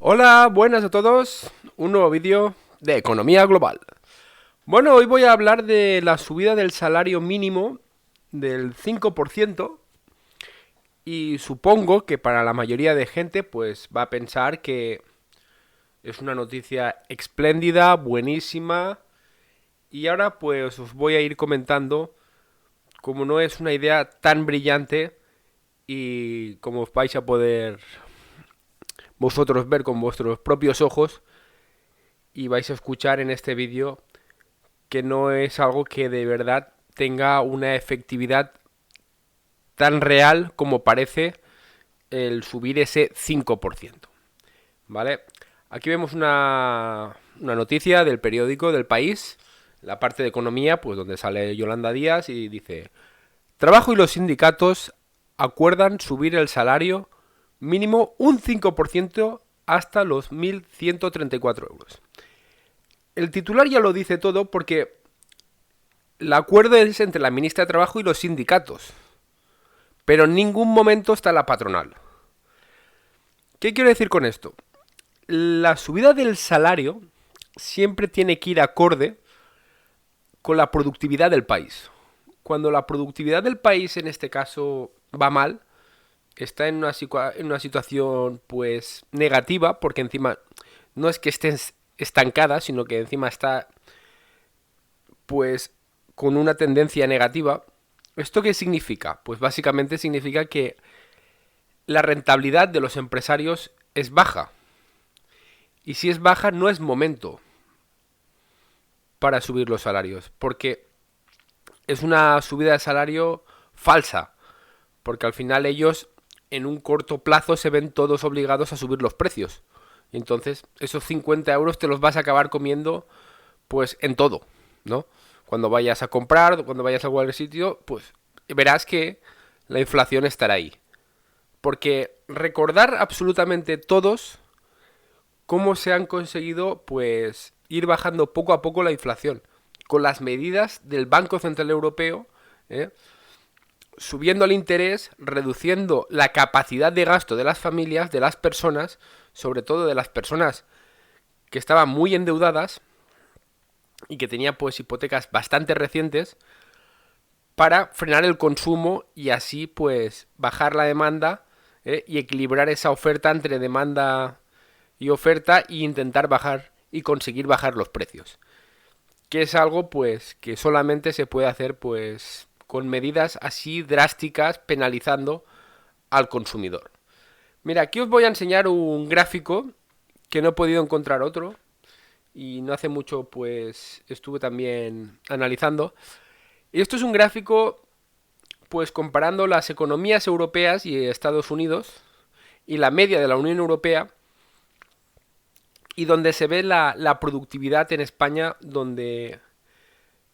Hola, buenas a todos. Un nuevo vídeo de economía global. Bueno, hoy voy a hablar de la subida del salario mínimo del 5% y supongo que para la mayoría de gente pues va a pensar que es una noticia espléndida, buenísima, y ahora pues os voy a ir comentando cómo no es una idea tan brillante y como os vais a poder vosotros ver con vuestros propios ojos y vais a escuchar en este vídeo que no es algo que de verdad tenga una efectividad tan real como parece el subir ese 5%. ¿Vale? Aquí vemos una noticia del periódico del País, la parte de economía, pues donde sale Yolanda Díaz y dice: Trabajo y los sindicatos acuerdan subir el salario mínimo un 5% hasta los 1.134 euros. El titular ya lo dice todo porque el acuerdo es entre la ministra de Trabajo y los sindicatos, pero en ningún momento está la patronal. ¿Qué quiero decir con esto? La subida del salario siempre tiene que ir acorde con la productividad del país. Cuando la productividad del país, en este caso, va mal, está en una situación pues negativa, porque encima no es que esté estancada, sino que encima está pues con una tendencia negativa. ¿Esto qué significa? Pues básicamente significa que la rentabilidad de los empresarios es baja. Y si es baja, no es momento para subir los salarios, porque es una subida de salario falsa, porque al final ellos en un corto plazo se ven todos obligados a subir los precios. Y entonces esos 50 euros te los vas a acabar comiendo pues en todo, ¿no? Cuando vayas a comprar, cuando vayas a cualquier sitio, pues verás que la inflación estará ahí. Porque recordar absolutamente todos cómo se han conseguido pues ir bajando poco a poco la inflación con las medidas del Banco Central Europeo, ¿eh? Subiendo el interés, reduciendo la capacidad de gasto de las familias, de las personas, sobre todo de las personas que estaban muy endeudadas y que tenían pues hipotecas bastante recientes, para frenar el consumo y así pues bajar la demanda, y equilibrar esa oferta entre demanda y oferta e intentar bajar y conseguir bajar los precios, que es algo pues que solamente se puede hacer pues con medidas así drásticas, penalizando al consumidor. Mira, aquí os voy a enseñar un gráfico que no he podido encontrar otro y no hace mucho pues estuve también analizando. Y esto es un gráfico pues comparando las economías europeas y Estados Unidos y la media de la Unión Europea, y donde se ve la productividad en España, donde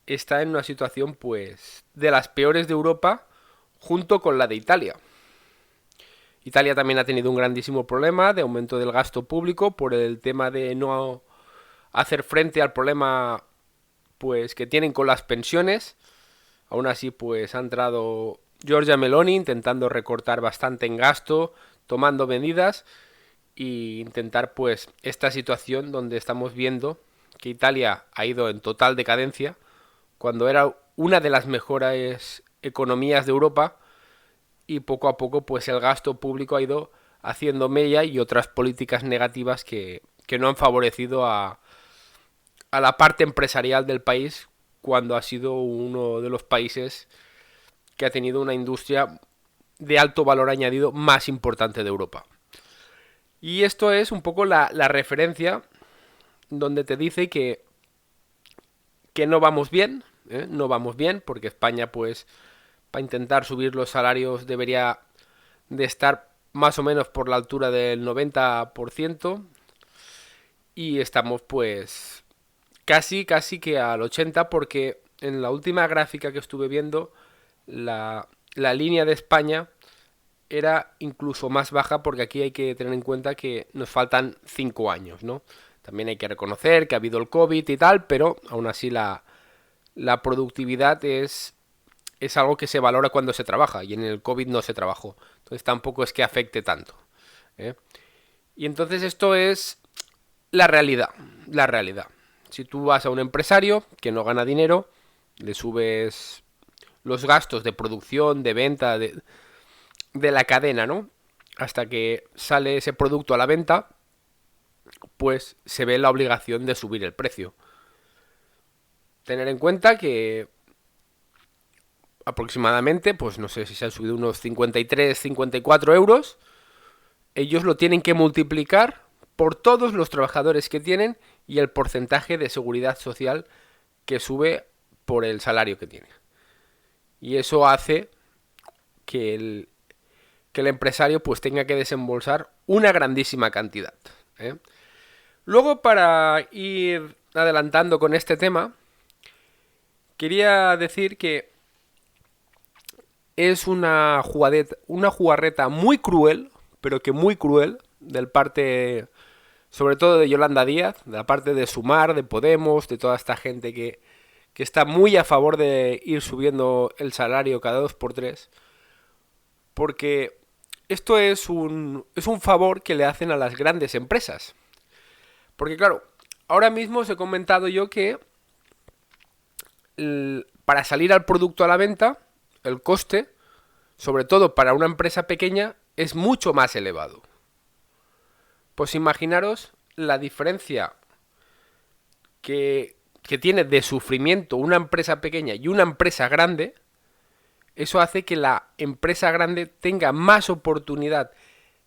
está en una situación pues de las peores de Europa, junto con la de Italia. Italia también ha tenido un grandísimo problema de aumento del gasto público por el tema de no hacer frente al problema pues que tienen con las pensiones. Aún así pues ha entrado Giorgia Meloni intentando recortar bastante en gasto, tomando medidas e intentar pues esta situación donde estamos viendo que Italia ha ido en total decadencia cuando era una de las mejores economías de Europa, y poco a poco pues el gasto público ha ido haciendo mella y otras políticas negativas que no han favorecido a la parte empresarial del país, cuando ha sido uno de los países que ha tenido una industria de alto valor añadido más importante de Europa. Y esto es un poco la referencia donde te dice que no vamos bien, ¿eh? No vamos bien, porque España pues para intentar subir los salarios debería de estar más o menos por la altura del 90%, y estamos pues casi que al 80%, porque en la última gráfica que estuve viendo la línea de España era incluso más baja, porque aquí hay que tener en cuenta que nos faltan 5 años, ¿no? También hay que reconocer que ha habido el COVID y tal, pero aún así la productividad es algo que se valora cuando se trabaja, y en el COVID no se trabajó. Entonces tampoco es que afecte tanto, ¿eh? Y entonces esto es la realidad, la realidad. Si tú vas a un empresario que no gana dinero, le subes los gastos de producción, de venta, de la cadena, ¿no? Hasta que sale ese producto a la venta, pues se ve la obligación de subir el precio. Tener en cuenta que aproximadamente, pues no sé si se han subido unos 53, 54 euros, ellos lo tienen que multiplicar por todos los trabajadores que tienen y el porcentaje de seguridad social que sube por el salario que tiene. Y eso hace que el empresario pues tenga que desembolsar una grandísima cantidad, ¿eh? Luego, para ir adelantando con este tema, quería decir que es una jugarreta muy cruel, pero que muy cruel, del parte, sobre todo de Yolanda Díaz, de la parte de Sumar, de Podemos, de toda esta gente que está muy a favor de ir subiendo el salario cada 2 por 3, porque esto es un favor que le hacen a las grandes empresas. Porque claro, ahora mismo os he comentado yo que para salir al producto a la venta, el coste, sobre todo para una empresa pequeña, es mucho más elevado. Pues imaginaros la diferencia que tiene de sufrimiento una empresa pequeña y una empresa grande. Eso hace que la empresa grande tenga más oportunidad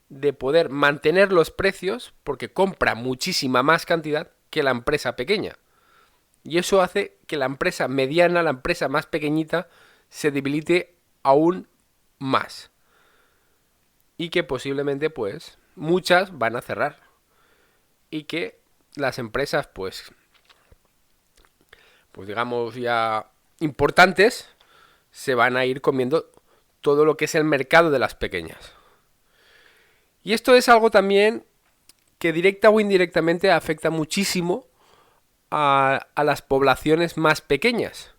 de poder mantener los precios porque compra muchísima más cantidad que la empresa pequeña. Y eso hace que la empresa mediana, la empresa más pequeñita, se debilite aún más. Y que posiblemente, pues, muchas van a cerrar. Y que las empresas, pues digamos ya importantes, se van a ir comiendo todo lo que es el mercado de las pequeñas. Y esto es algo también que directa o indirectamente afecta muchísimo a las poblaciones más pequeñas,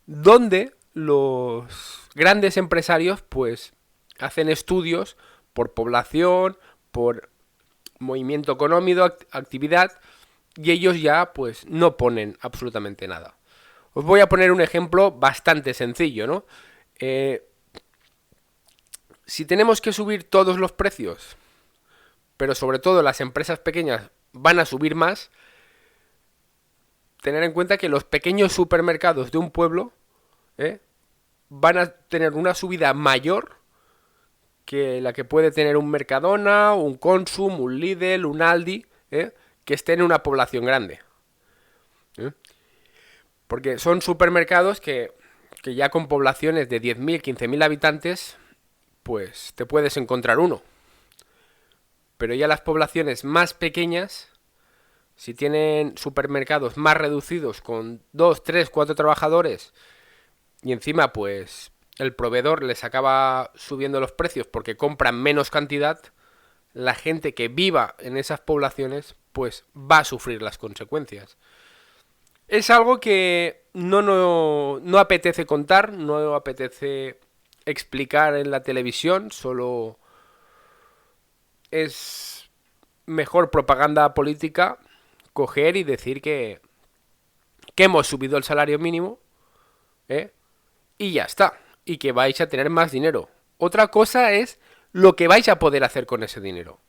donde los grandes empresarios pues hacen estudios por población, por movimiento económico, actividad, y ellos ya pues no ponen absolutamente nada. Os voy a poner un ejemplo bastante sencillo, ¿no? Si tenemos que subir todos los precios, pero sobre todo las empresas pequeñas van a subir más, tener en cuenta que los pequeños supermercados de un pueblo van a tener una subida mayor que la que puede tener un Mercadona, un Consum, un Lidl, un Aldi, que esté en una población grande. Porque son supermercados que ya con poblaciones de 10.000, 15.000 habitantes, pues te puedes encontrar uno. Pero ya las poblaciones más pequeñas, si tienen supermercados más reducidos con 2, 3, 4 trabajadores y encima pues el proveedor les acaba subiendo los precios porque compran menos cantidad, la gente que viva en esas poblaciones pues va a sufrir las consecuencias. Es algo que no apetece contar, no apetece explicar en la televisión, solo es mejor propaganda política coger y decir que hemos subido el salario mínimo, y ya está, y que vais a tener más dinero. Otra cosa es lo que vais a poder hacer con ese dinero,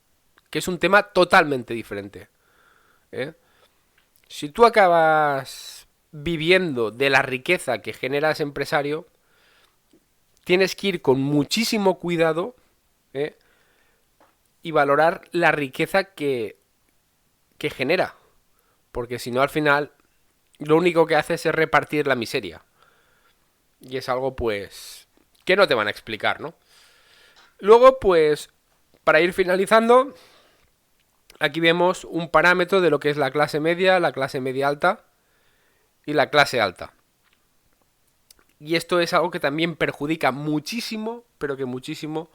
que es un tema totalmente diferente. Si tú acabas viviendo de la riqueza que genera ese empresario, tienes que ir con muchísimo cuidado y valorar la riqueza que genera. Porque si no, al final, lo único que haces es repartir la miseria. Y es algo, pues, que no te van a explicar, ¿no? Luego, pues, para ir finalizando, aquí vemos un parámetro de lo que es la clase media alta y la clase alta. Y esto es algo que también perjudica muchísimo, pero que muchísimo,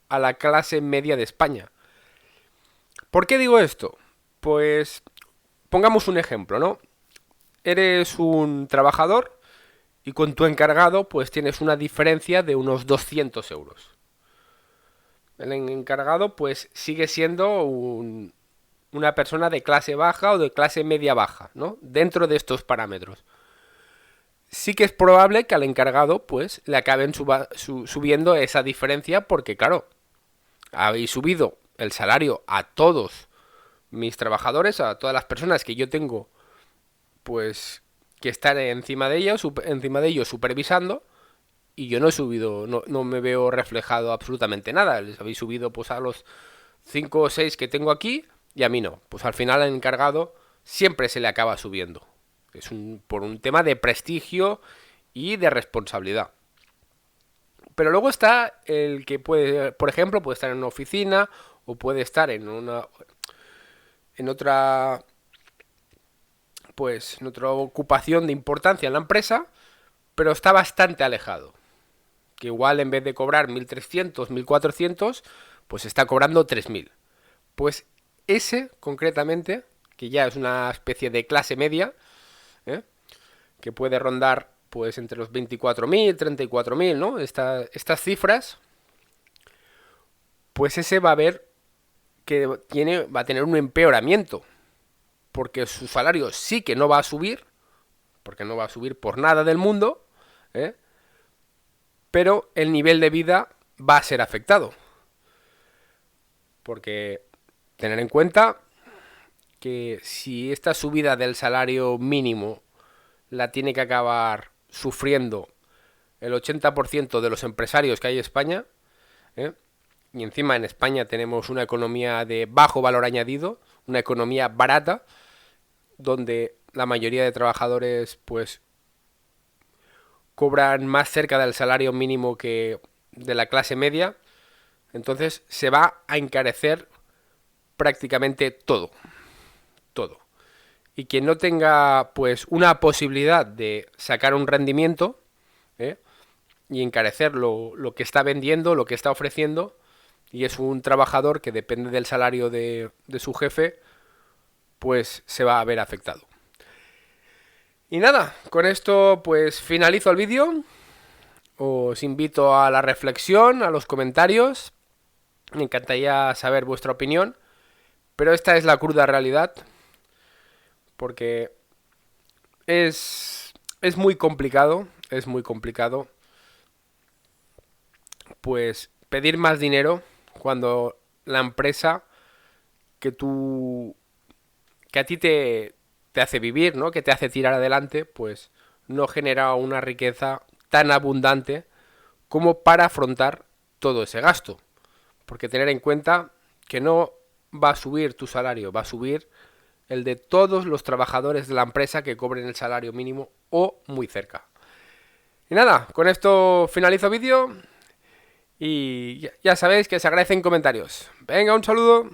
a la clase media de España. ¿Por qué digo esto? Pues pongamos un ejemplo, ¿no? Eres un trabajador y con tu encargado pues tienes una diferencia de unos 200 euros. El encargado pues sigue siendo una persona de clase baja o de clase media baja, ¿no? Dentro de estos parámetros. Sí que es probable que al encargado pues le acaben subiendo esa diferencia porque claro, habéis subido el salario a todos mis trabajadores, a todas las personas que yo tengo pues que están encima de ellos supervisando, y yo no he subido, no me veo reflejado absolutamente nada. Les habéis subido pues a los 5 o 6 que tengo aquí y a mí no. Pues al final al encargado siempre se le acaba subiendo. Es por un tema de prestigio y de responsabilidad. Pero luego está el que puede, por ejemplo, puede estar en una oficina o puede estar en otra en otra ocupación de importancia en la empresa, pero está bastante alejado. Que igual en vez de cobrar 1.300, 1.400, pues está cobrando 3.000. Pues ese concretamente, que ya es una especie de clase media, ¿eh? Que puede rondar pues entre los 24.000, 34.000, ¿no? Estas cifras, pues ese va a ver que va a tener un empeoramiento, porque su salario sí que no va a subir, porque no va a subir por nada del mundo, ¿eh? Pero el nivel de vida va a ser afectado. Porque tener en cuenta que si esta subida del salario mínimo la tiene que acabar sufriendo el 80% de los empresarios que hay en España, ¿eh? Y encima en España tenemos una economía de bajo valor añadido, una economía barata, donde la mayoría de trabajadores pues cobran más cerca del salario mínimo que de la clase media, entonces se va a encarecer prácticamente todo, todo. Y quien no tenga pues una posibilidad de sacar un rendimiento, ¿eh? Y encarecer lo que está vendiendo, lo que está ofreciendo, y es un trabajador que depende del salario de su jefe, pues se va a ver afectado. Y nada, con esto pues finalizo el vídeo. Os invito a la reflexión, a los comentarios. Me encantaría saber vuestra opinión. Pero esta es la cruda realidad. Porque es muy complicado. Es muy complicado. Pues pedir más dinero cuando la empresa que tú que a ti te hace vivir, ¿no? Que te hace tirar adelante, pues no genera una riqueza tan abundante como para afrontar todo ese gasto. Porque tener en cuenta que no va a subir tu salario, va a subir el de todos los trabajadores de la empresa que cobren el salario mínimo o muy cerca. Y nada, con esto finalizo el vídeo y ya sabéis que se agradecen comentarios. Venga, un saludo.